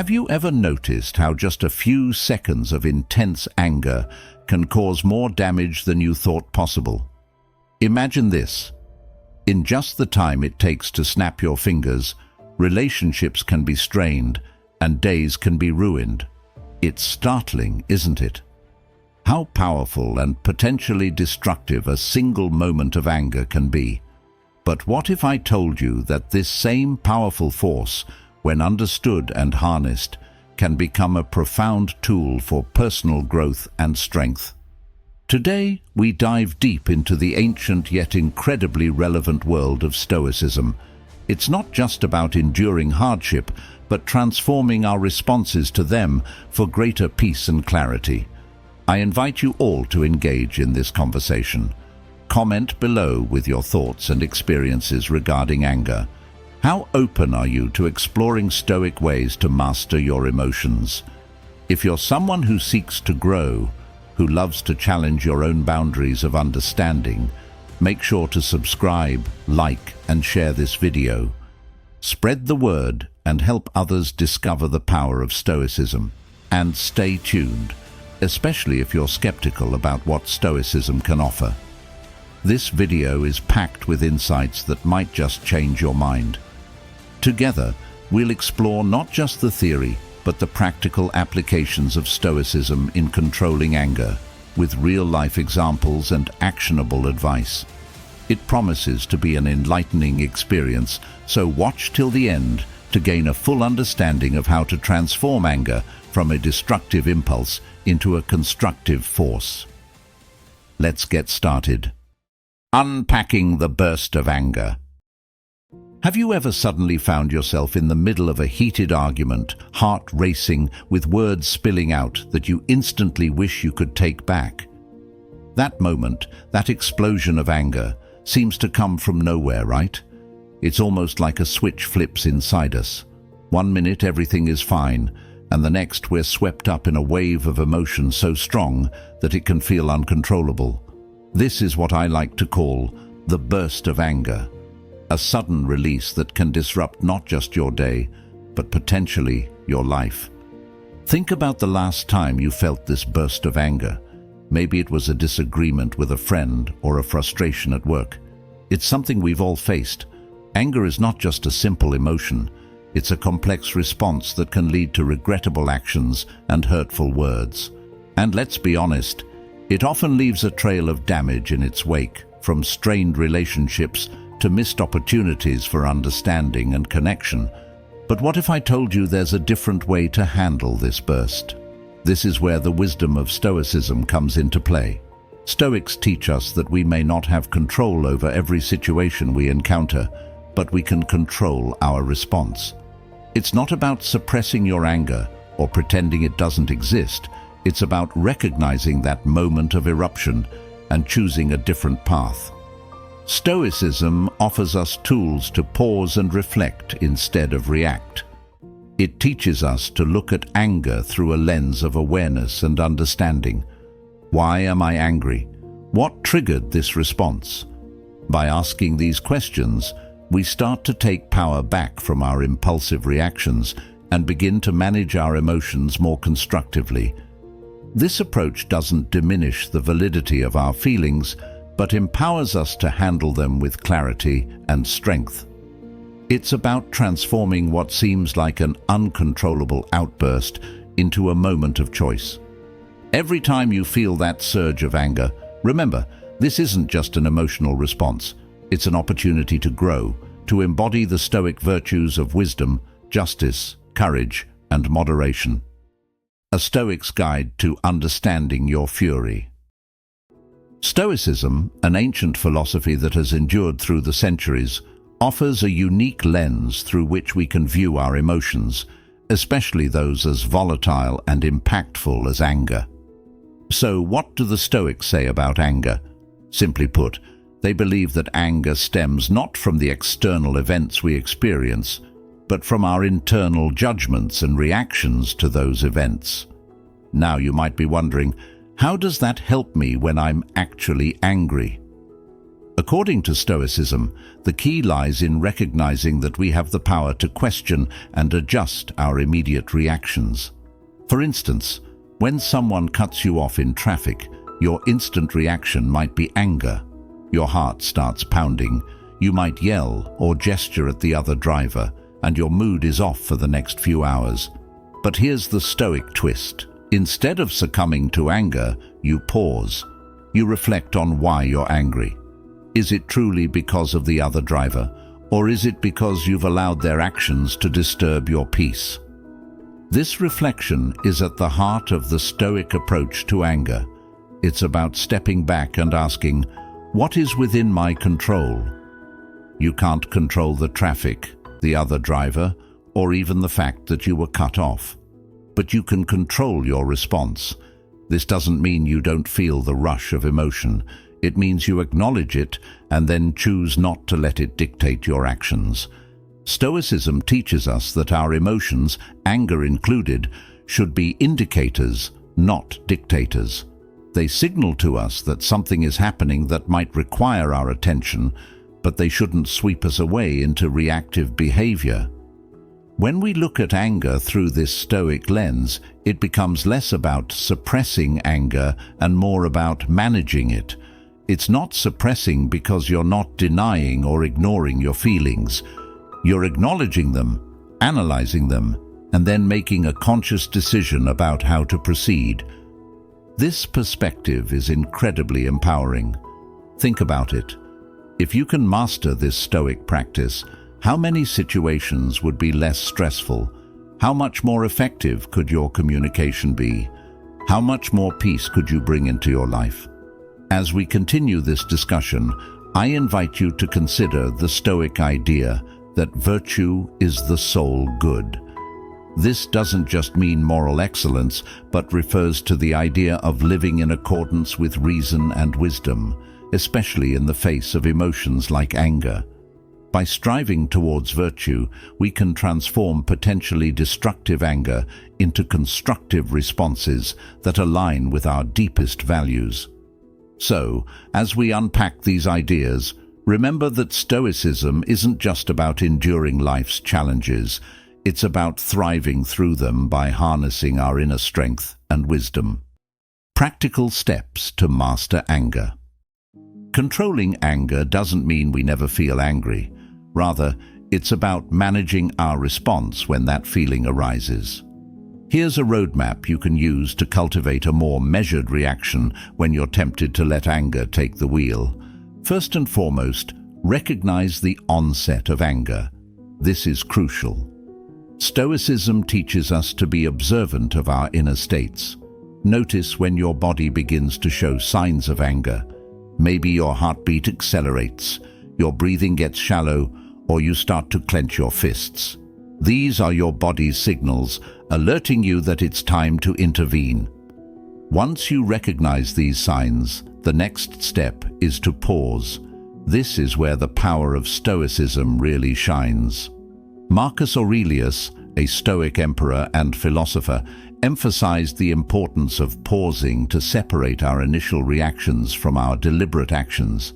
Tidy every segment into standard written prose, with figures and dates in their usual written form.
Have you ever noticed how just a few seconds of intense anger can cause more damage than you thought possible? Imagine this. In just the time it takes to snap your fingers, relationships can be strained and days can be ruined. It's startling, isn't it? How powerful and potentially destructive a single moment of anger can be. But what if I told you that this same powerful force, when understood and harnessed, can become a profound tool for personal growth and strength? Today, we dive deep into the ancient yet incredibly relevant world of Stoicism. It's not just about enduring hardship, but transforming our responses to them for greater peace and clarity. I invite you all to engage in this conversation. Comment below with your thoughts and experiences regarding anger. How open are you to exploring Stoic ways to master your emotions? If you're someone who seeks to grow, who loves to challenge your own boundaries of understanding, make sure to subscribe, like, and share this video. Spread the word and help others discover the power of Stoicism. And stay tuned, especially if you're skeptical about what Stoicism can offer. This video is packed with insights that might just change your mind. Together, we'll explore not just the theory, but the practical applications of Stoicism in controlling anger, with real-life examples and actionable advice. It promises to be an enlightening experience, so watch till the end to gain a full understanding of how to transform anger from a destructive impulse into a constructive force. Let's get started. Unpacking the burst of anger. Have you ever suddenly found yourself in the middle of a heated argument, heart racing, with words spilling out that you instantly wish you could take back? That moment, that explosion of anger, seems to come from nowhere, right? It's almost like a switch flips inside us. 1 minute everything is fine, and the next we're swept up in a wave of emotion so strong that it can feel uncontrollable. This is what I like to call the burst of anger. A sudden release that can disrupt not just your day, but potentially your life. Think about the last time you felt this burst of anger. Maybe it was a disagreement with a friend or a frustration at work. It's something we've all faced. Anger is not just a simple emotion. It's a complex response that can lead to regrettable actions and hurtful words. And let's be honest, it often leaves a trail of damage in its wake, from strained relationships to missed opportunities for understanding and connection. But what if I told you there's a different way to handle this burst? This is where the wisdom of Stoicism comes into play. Stoics teach us that we may not have control over every situation we encounter, but we can control our response. It's not about suppressing your anger or pretending it doesn't exist. It's about recognizing that moment of eruption and choosing a different path. Stoicism offers us tools to pause and reflect instead of react. It teaches us to look at anger through a lens of awareness and understanding. Why am I angry? What triggered this response? By asking these questions, we start to take power back from our impulsive reactions and begin to manage our emotions more constructively. This approach doesn't diminish the validity of our feelings, but empowers us to handle them with clarity and strength. It's about transforming what seems like an uncontrollable outburst into a moment of choice. Every time you feel that surge of anger, remember, this isn't just an emotional response. It's an opportunity to grow, to embody the Stoic virtues of wisdom, justice, courage, and moderation. A Stoic's Guide to Understanding Your Fury. Stoicism, an ancient philosophy that has endured through the centuries, offers a unique lens through which we can view our emotions, especially those as volatile and impactful as anger. So, what do the Stoics say about anger? Simply put, they believe that anger stems not from the external events we experience, but from our internal judgments and reactions to those events. Now you might be wondering, how does that help me when I'm actually angry? According to Stoicism, the key lies in recognizing that we have the power to question and adjust our immediate reactions. For instance, when someone cuts you off in traffic, your instant reaction might be anger. Your heart starts pounding. You might yell or gesture at the other driver, and your mood is off for the next few hours. But here's the Stoic twist. Instead of succumbing to anger, you pause. You reflect on why you're angry. Is it truly because of the other driver, or is it because you've allowed their actions to disturb your peace? This reflection is at the heart of the Stoic approach to anger. It's about stepping back and asking, what is within my control? You can't control the traffic, the other driver, or even the fact that you were cut off. But you can control your response. This doesn't mean you don't feel the rush of emotion. It means you acknowledge it and then choose not to let it dictate your actions. Stoicism teaches us that our emotions, anger included, should be indicators, not dictators. They signal to us that something is happening that might require our attention, but they shouldn't sweep us away into reactive behavior. When we look at anger through this Stoic lens, it becomes less about suppressing anger and more about managing it. It's not suppressing because you're not denying or ignoring your feelings. You're acknowledging them, analyzing them, and then making a conscious decision about how to proceed. This perspective is incredibly empowering. Think about it. If you can master this Stoic practice, how many situations would be less stressful? How much more effective could your communication be? How much more peace could you bring into your life? As we continue this discussion, I invite you to consider the Stoic idea that virtue is the sole good. This doesn't just mean moral excellence, but refers to the idea of living in accordance with reason and wisdom, especially in the face of emotions like anger. By striving towards virtue, we can transform potentially destructive anger into constructive responses that align with our deepest values. So, as we unpack these ideas, remember that Stoicism isn't just about enduring life's challenges. It's about thriving through them by harnessing our inner strength and wisdom. Practical steps to master anger. Controlling anger doesn't mean we never feel angry. Rather, it's about managing our response when that feeling arises. Here's a roadmap you can use to cultivate a more measured reaction when you're tempted to let anger take the wheel. First and foremost, recognize the onset of anger. This is crucial. Stoicism teaches us to be observant of our inner states. Notice when your body begins to show signs of anger. Maybe your heartbeat accelerates, your breathing gets shallow, or you start to clench your fists. These are your body's signals, alerting you that it's time to intervene. Once you recognize these signs, the next step is to pause. This is where the power of Stoicism really shines. Marcus Aurelius, a Stoic emperor and philosopher, emphasized the importance of pausing to separate our initial reactions from our deliberate actions.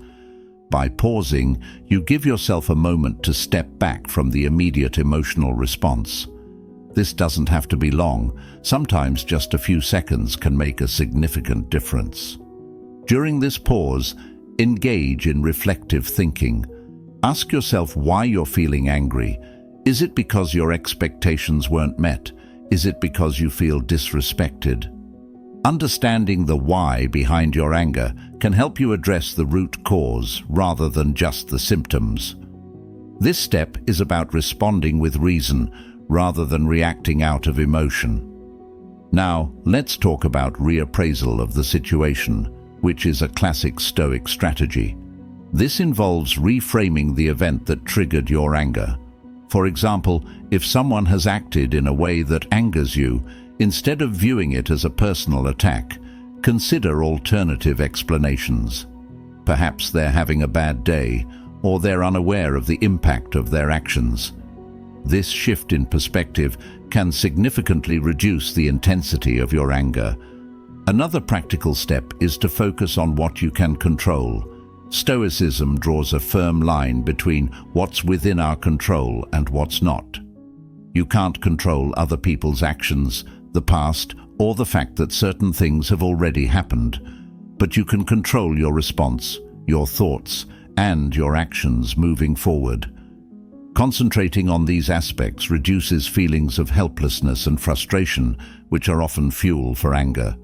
By pausing, you give yourself a moment to step back from the immediate emotional response. This doesn't have to be long. Sometimes just a few seconds can make a significant difference. During this pause, engage in reflective thinking. Ask yourself why you're feeling angry. Is it because your expectations weren't met? Is it because you feel disrespected? Understanding the why behind your anger can help you address the root cause rather than just the symptoms. This step is about responding with reason rather than reacting out of emotion. Now, let's talk about reappraisal of the situation, which is a classic Stoic strategy. This involves reframing the event that triggered your anger. For example, if someone has acted in a way that angers you, instead of viewing it as a personal attack, consider alternative explanations. Perhaps they're having a bad day, or they're unaware of the impact of their actions. This shift in perspective can significantly reduce the intensity of your anger. Another practical step is to focus on what you can control. Stoicism draws a firm line between what's within our control and what's not. You can't control other people's actions, the past, or the fact that certain things have already happened, but you can control your response, your thoughts, and your actions moving forward. Concentrating on these aspects reduces feelings of helplessness and frustration, which are often fuel for anger.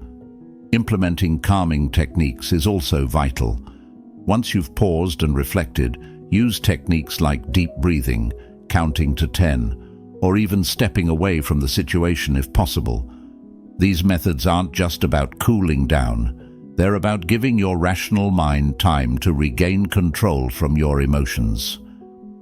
Implementing calming techniques is also vital. Once you've paused and reflected, use techniques like deep breathing, counting to 10, or even stepping away from the situation if possible. These methods aren't just about cooling down. They're about giving your rational mind time to regain control from your emotions.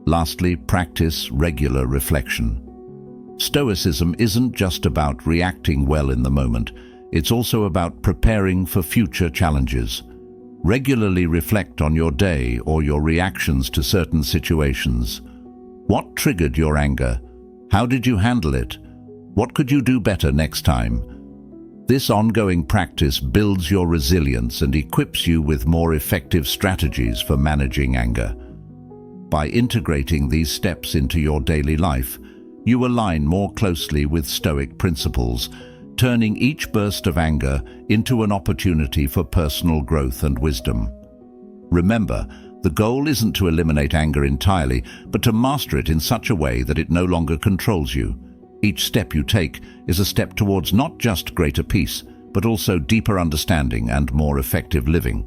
Lastly, practice regular reflection. Stoicism isn't just about reacting well in the moment. It's also about preparing for future challenges. Regularly reflect on your day or your reactions to certain situations. What triggered your anger? How did you handle it? What could you do better next time? This ongoing practice builds your resilience and equips you with more effective strategies for managing anger. By integrating these steps into your daily life, you align more closely with Stoic principles, turning each burst of anger into an opportunity for personal growth and wisdom. Remember, the goal isn't to eliminate anger entirely, but to master it in such a way that it no longer controls you. Each step you take is a step towards not just greater peace, but also deeper understanding and more effective living.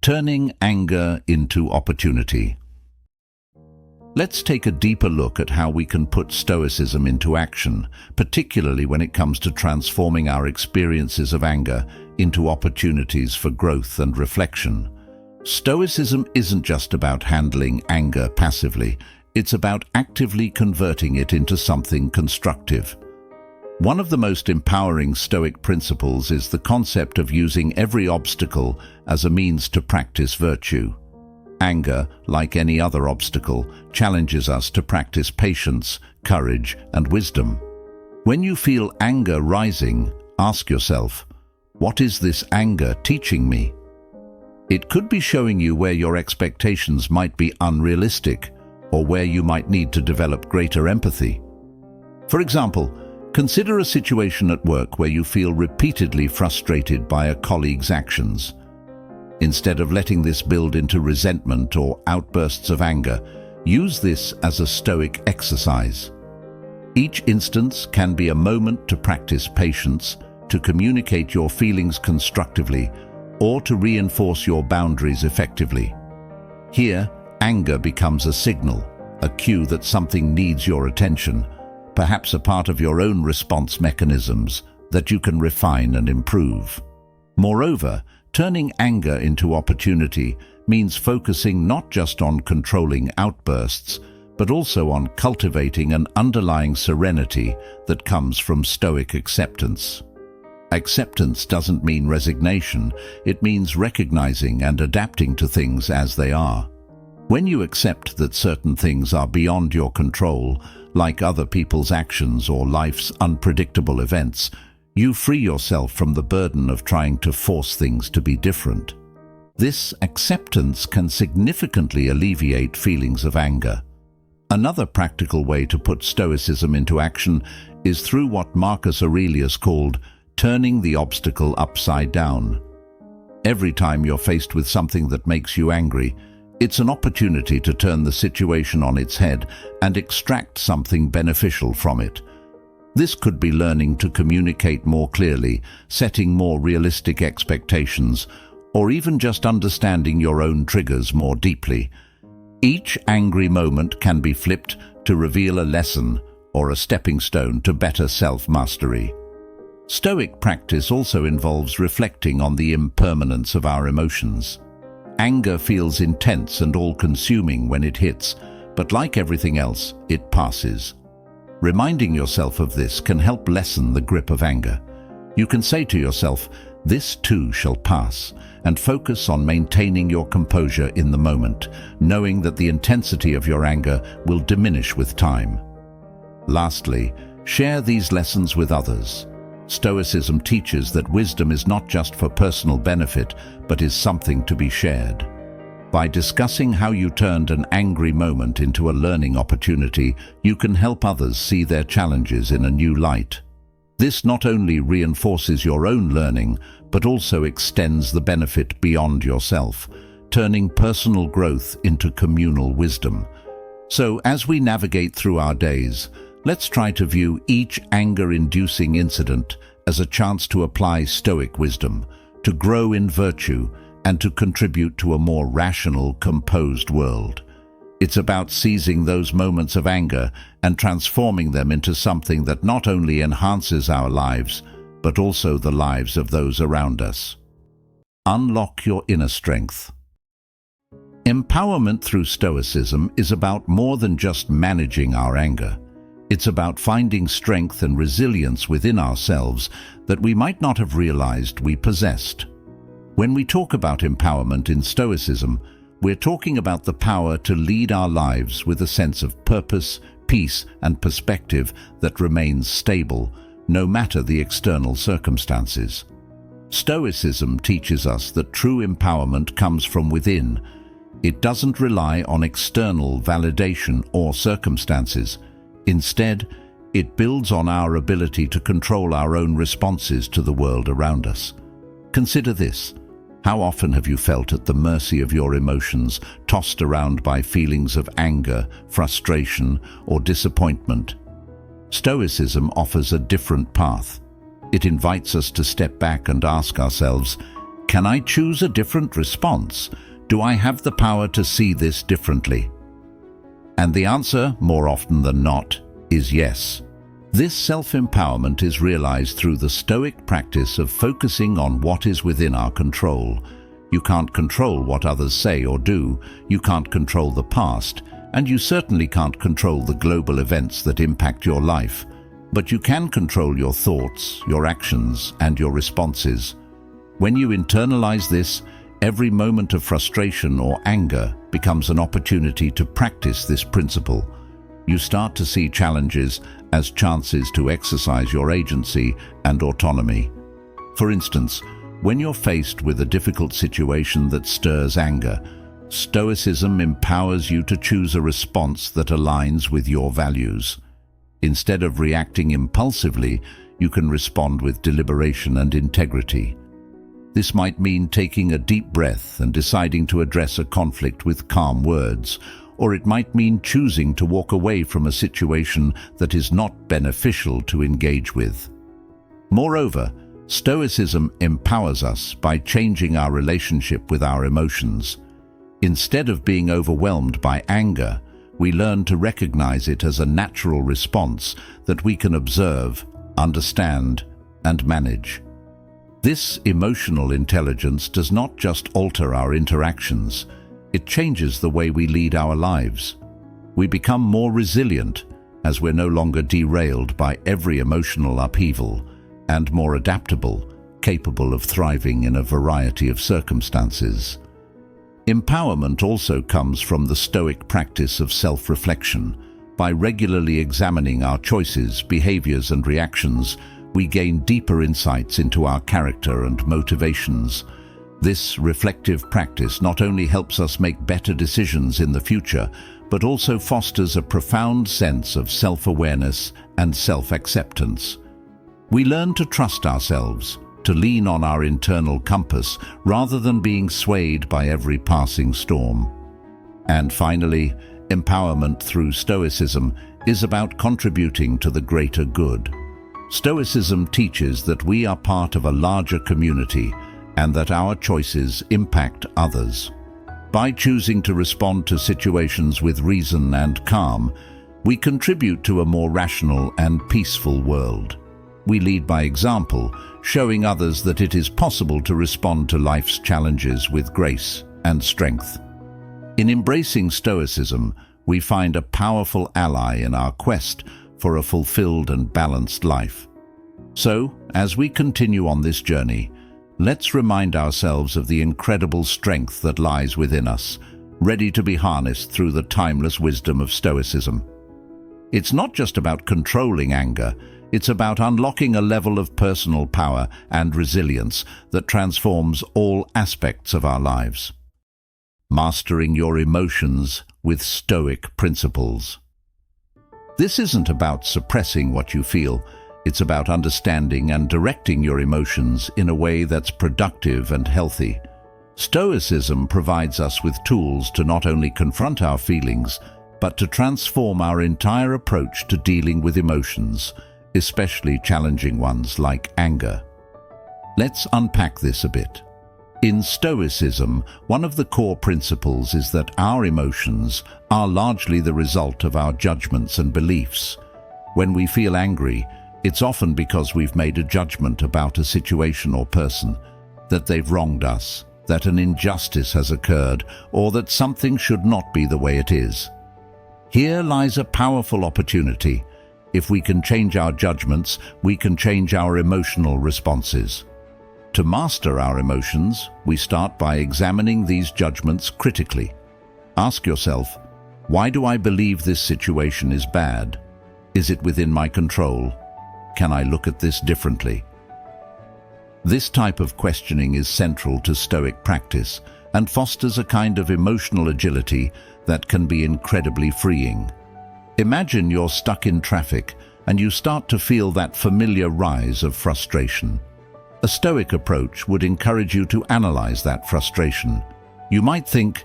Turning anger into opportunity. Let's take a deeper look at how we can put Stoicism into action, particularly when it comes to transforming our experiences of anger into opportunities for growth and reflection. Stoicism isn't just about handling anger passively, it's about actively converting it into something constructive. One of the most empowering Stoic principles is the concept of using every obstacle as a means to practice virtue. Anger, like any other obstacle, challenges us to practice patience, courage, and wisdom. When you feel anger rising, ask yourself, what is this anger teaching me? It could be showing you where your expectations might be unrealistic, or where you might need to develop greater empathy. For example, consider a situation at work where you feel repeatedly frustrated by a colleague's actions. Instead of letting this build into resentment or outbursts of anger, use this as a Stoic exercise. Each instance can be a moment to practice patience, to communicate your feelings constructively, or to reinforce your boundaries effectively. Here, anger becomes a signal, a cue that something needs your attention, perhaps a part of your own response mechanisms that you can refine and improve. Moreover, turning anger into opportunity means focusing not just on controlling outbursts, but also on cultivating an underlying serenity that comes from Stoic acceptance. Acceptance doesn't mean resignation, it means recognizing and adapting to things as they are. When you accept that certain things are beyond your control, like other people's actions or life's unpredictable events, you free yourself from the burden of trying to force things to be different. This acceptance can significantly alleviate feelings of anger. Another practical way to put Stoicism into action is through what Marcus Aurelius called turning the obstacle upside down. Every time you're faced with something that makes you angry, it's an opportunity to turn the situation on its head and extract something beneficial from it. This could be learning to communicate more clearly, setting more realistic expectations, or even just understanding your own triggers more deeply. Each angry moment can be flipped to reveal a lesson or a stepping stone to better self-mastery. Stoic practice also involves reflecting on the impermanence of our emotions. Anger feels intense and all-consuming when it hits, but like everything else, it passes. Reminding yourself of this can help lessen the grip of anger. You can say to yourself, "This too shall pass," and focus on maintaining your composure in the moment, knowing that the intensity of your anger will diminish with time. Lastly, share these lessons with others. Stoicism teaches that wisdom is not just for personal benefit, but is something to be shared. By discussing how you turned an angry moment into a learning opportunity, you can help others see their challenges in a new light. This not only reinforces your own learning, but also extends the benefit beyond yourself, turning personal growth into communal wisdom. So, as we navigate through our days, let's try to view each anger-inducing incident as a chance to apply Stoic wisdom, to grow in virtue, and to contribute to a more rational, composed world. It's about seizing those moments of anger and transforming them into something that not only enhances our lives, but also the lives of those around us. Unlock your inner strength. Empowerment through Stoicism is about more than just managing our anger. It's about finding strength and resilience within ourselves that we might not have realized we possessed. When we talk about empowerment in Stoicism, we're talking about the power to lead our lives with a sense of purpose, peace, and perspective that remains stable, no matter the external circumstances. Stoicism teaches us that true empowerment comes from within. It doesn't rely on external validation or circumstances. Instead, it builds on our ability to control our own responses to the world around us. Consider this. How often have you felt at the mercy of your emotions, tossed around by feelings of anger, frustration, or disappointment? Stoicism offers a different path. It invites us to step back and ask ourselves, can I choose a different response? Do I have the power to see this differently? And the answer, more often than not, is yes. This self-empowerment is realized through the Stoic practice of focusing on what is within our control. You can't control what others say or do, you can't control the past, and you certainly can't control the global events that impact your life. But you can control your thoughts, your actions, and your responses. When you internalize this, every moment of frustration or anger becomes an opportunity to practice this principle. You start to see challenges as chances to exercise your agency and autonomy. For instance, when you're faced with a difficult situation that stirs anger, Stoicism empowers you to choose a response that aligns with your values. Instead of reacting impulsively, you can respond with deliberation and integrity. This might mean taking a deep breath and deciding to address a conflict with calm words, or it might mean choosing to walk away from a situation that is not beneficial to engage with. Moreover, Stoicism empowers us by changing our relationship with our emotions. Instead of being overwhelmed by anger, we learn to recognize it as a natural response that we can observe, understand, and manage. This emotional intelligence does not just alter our interactions, it changes the way we lead our lives. We become more resilient as we're no longer derailed by every emotional upheaval, and more adaptable, capable of thriving in a variety of circumstances. Empowerment also comes from the Stoic practice of self-reflection. By regularly examining our choices, behaviors, and reactions, we gain deeper insights into our character and motivations. This reflective practice not only helps us make better decisions in the future, but also fosters a profound sense of self-awareness and self-acceptance. We learn to trust ourselves, to lean on our internal compass rather than being swayed by every passing storm. And finally, empowerment through Stoicism is about contributing to the greater good. Stoicism teaches that we are part of a larger community and that our choices impact others. By choosing to respond to situations with reason and calm, we contribute to a more rational and peaceful world. We lead by example, showing others that it is possible to respond to life's challenges with grace and strength. In embracing Stoicism, we find a powerful ally in our quest for a fulfilled and balanced life. So, as we continue on this journey, let's remind ourselves of the incredible strength that lies within us, ready to be harnessed through the timeless wisdom of Stoicism. It's not just about controlling anger, it's about unlocking a level of personal power and resilience that transforms all aspects of our lives. Mastering Your Emotions with Stoic Principles. This isn't about suppressing what you feel. It's about understanding and directing your emotions in a way that's productive and healthy. Stoicism provides us with tools to not only confront our feelings, but to transform our entire approach to dealing with emotions, especially challenging ones like anger. Let's unpack this a bit. In Stoicism, one of the core principles is that our emotions are largely the result of our judgments and beliefs. When we feel angry, it's often because we've made a judgment about a situation or person, that they've wronged us, that an injustice has occurred, or that something should not be the way it is. Here lies a powerful opportunity. If we can change our judgments, we can change our emotional responses. To master our emotions, we start by examining these judgments critically. Ask yourself, why do I believe this situation is bad? Is it within my control? Can I look at this differently? This type of questioning is central to Stoic practice and fosters a kind of emotional agility that can be incredibly freeing. Imagine you're stuck in traffic and you start to feel that familiar rise of frustration. A Stoic approach would encourage you to analyze that frustration. You might think,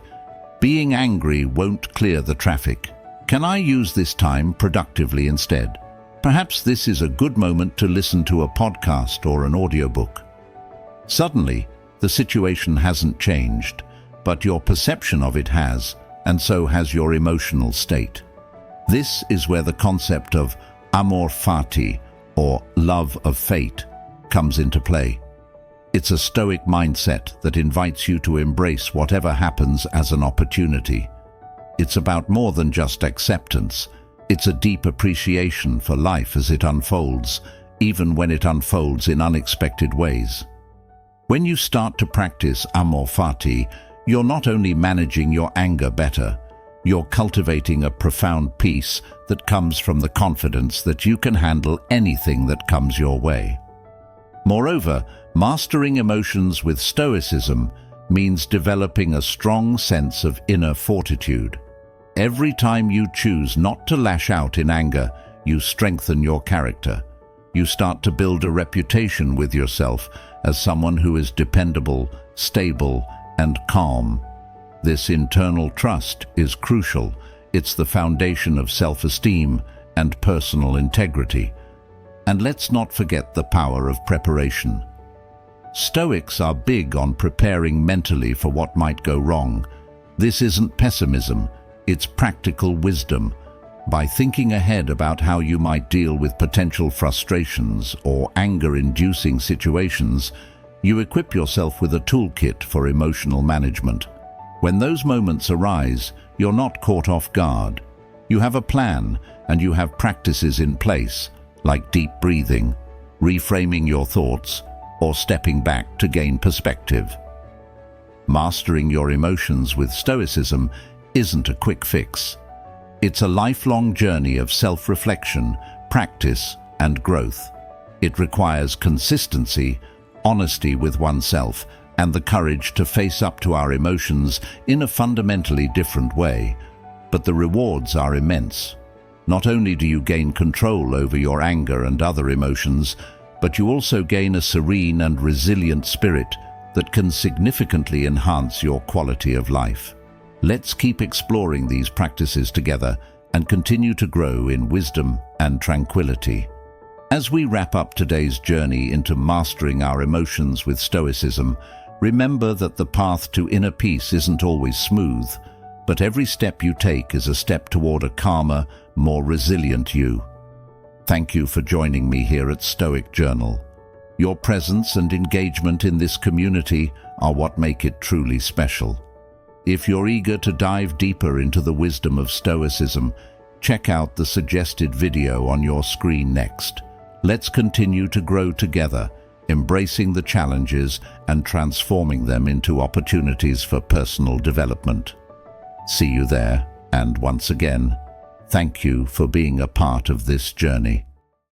being angry won't clear the traffic. Can I use this time productively instead? Perhaps this is a good moment to listen to a podcast or an audiobook. Suddenly, the situation hasn't changed, but your perception of it has, and so has your emotional state. This is where the concept of amor fati, or love of fate, comes into play. It's a Stoic mindset that invites you to embrace whatever happens as an opportunity. It's about more than just acceptance. It's a deep appreciation for life as it unfolds, even when it unfolds in unexpected ways. When you start to practice amor fati, you're not only managing your anger better, you're cultivating a profound peace that comes from the confidence that you can handle anything that comes your way. Moreover, mastering emotions with Stoicism means developing a strong sense of inner fortitude. Every time you choose not to lash out in anger, you strengthen your character. You start to build a reputation with yourself as someone who is dependable, stable, and calm. This internal trust is crucial. It's the foundation of self-esteem and personal integrity. And let's not forget the power of preparation. Stoics are big on preparing mentally for what might go wrong. This isn't pessimism, it's practical wisdom. By thinking ahead about how you might deal with potential frustrations or anger-inducing situations, you equip yourself with a toolkit for emotional management. When those moments arise, you're not caught off guard. You have a plan and you have practices in place, like deep breathing, reframing your thoughts, or stepping back to gain perspective. Mastering your emotions with Stoicism isn't a quick fix. It's a lifelong journey of self-reflection, practice, and growth. It requires consistency, honesty with oneself, and the courage to face up to our emotions in a fundamentally different way. But the rewards are immense. Not only do you gain control over your anger and other emotions, but you also gain a serene and resilient spirit that can significantly enhance your quality of life. Let's keep exploring these practices together and continue to grow in wisdom and tranquility. As we wrap up today's journey into mastering our emotions with Stoicism, remember that the path to inner peace isn't always smooth, but every step you take is a step toward a calmer, more resilient you. Thank you for joining me here at Stoic Journal. Your presence and engagement in this community are what make it truly special. If you're eager to dive deeper into the wisdom of Stoicism, check out the suggested video on your screen next. Let's continue to grow together, embracing the challenges and transforming them into opportunities for personal development. See you there, and once again, thank you for being a part of this journey.